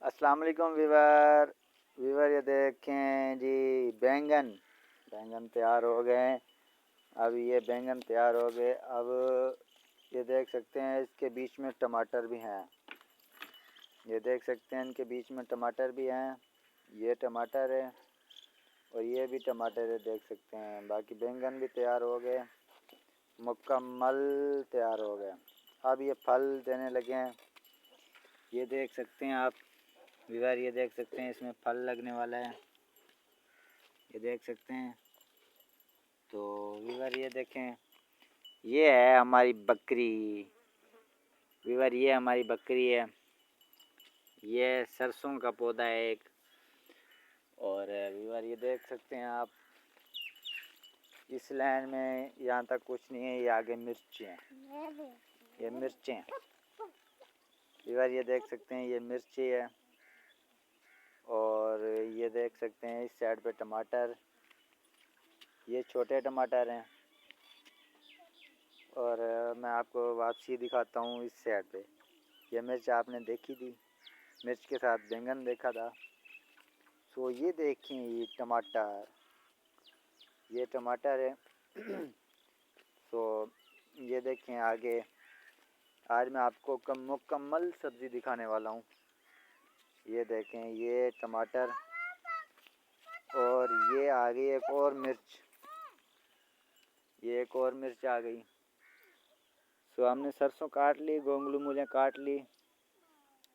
अस्सलाम वालेकुम वीवर। ये देखें जी, बैंगन बैंगन तैयार हो गए। अब ये बैंगन तैयार हो गए। अब ये देख सकते हैं इसके बीच में टमाटर भी हैं। ये देख सकते हैं इनके बीच में टमाटर भी हैं। ये टमाटर है और ये भी टमाटर है, देख सकते हैं। बाकी बैंगन भी तैयार हो गए, मुकम्मल तैयार हो गए। अब ये फल देने लगे हैं। ये देख सकते हैं आप वीवर, ये देख सकते हैं इसमें फल लगने वाला है। ये देख सकते हैं। तो वीवर ये देखें, ये है हमारी बकरी। वीवर ये हमारी बकरी है। ये सरसों का पौधा है एक। और वीवर ये देख सकते हैं आप, इस लाइन में यहाँ तक कुछ नहीं है। ये आगे मिर्ची हैं, ये मिर्चें। वीवर ये देख सकते हैं, ये मिर्ची है। और ये देख सकते हैं इस साइड पे टमाटर, ये छोटे टमाटर हैं। और मैं आपको वापसी दिखाता हूँ इस साइड पे। ये मिर्च आपने देखी थी, मिर्च के साथ बैंगन देखा था। सो ये देखें, ये टमाटर है। सो ये देखें आगे। आज मैं आपको मुकम्मल सब्ज़ी दिखाने वाला हूँ। ये देखें, ये टमाटर और ये आ गई एक और मिर्च। ये एक और मिर्च आ गई। सो हमने सरसों काट ली, गोंगलू मूलें काट ली,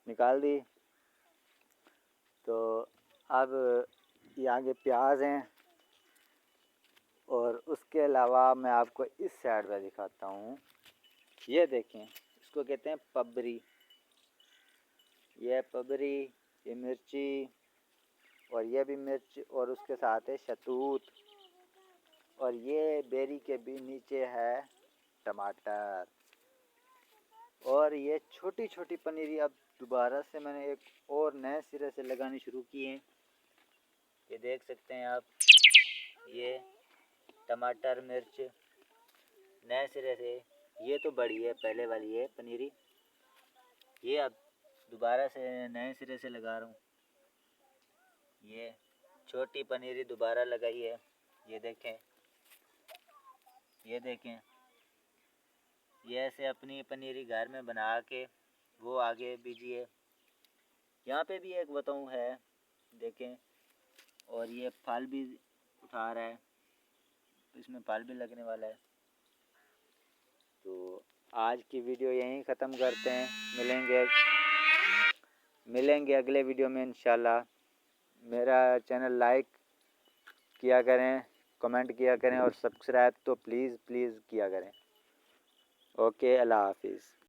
निकाल दी। तो अब ये आगे प्याज हैं। और उसके अलावा मैं आपको इस साइड पर दिखाता हूँ। ये देखें, इसको कहते हैं पबरी। ये पबरी, ये मिर्ची और ये भी मिर्च, और उसके साथ है शतूत। और ये बेरी के भी नीचे है टमाटर। और ये छोटी छोटी पनीरी अब दोबारा से मैंने एक और नए सिरे से लगानी शुरू की है। ये देख सकते हैं आप, ये टमाटर मिर्च नए सिरे से। ये तो बड़ी है, पहले वाली है पनीरी। ये अब दोबारा से नए सिरे से लगा रहा हूँ। ये छोटी पनीरी दोबारा लगाई है। ये देखें, ये देखें। ये ऐसे अपनी पनीरी घर में बना के वो आगे बीजिए। यहाँ पे भी एक बताऊँ है, देखें। और ये फल भी उठा रहा है, इसमें फल भी लगने वाला है। तो आज की वीडियो यहीं ख़त्म करते हैं। मिलेंगे अगले वीडियो में इंशाल्लाह। मेरा चैनल लाइक किया करें, कमेंट किया करें और सब्सक्राइब तो प्लीज़ किया करें। ओके, अल्लाह हाफिज़।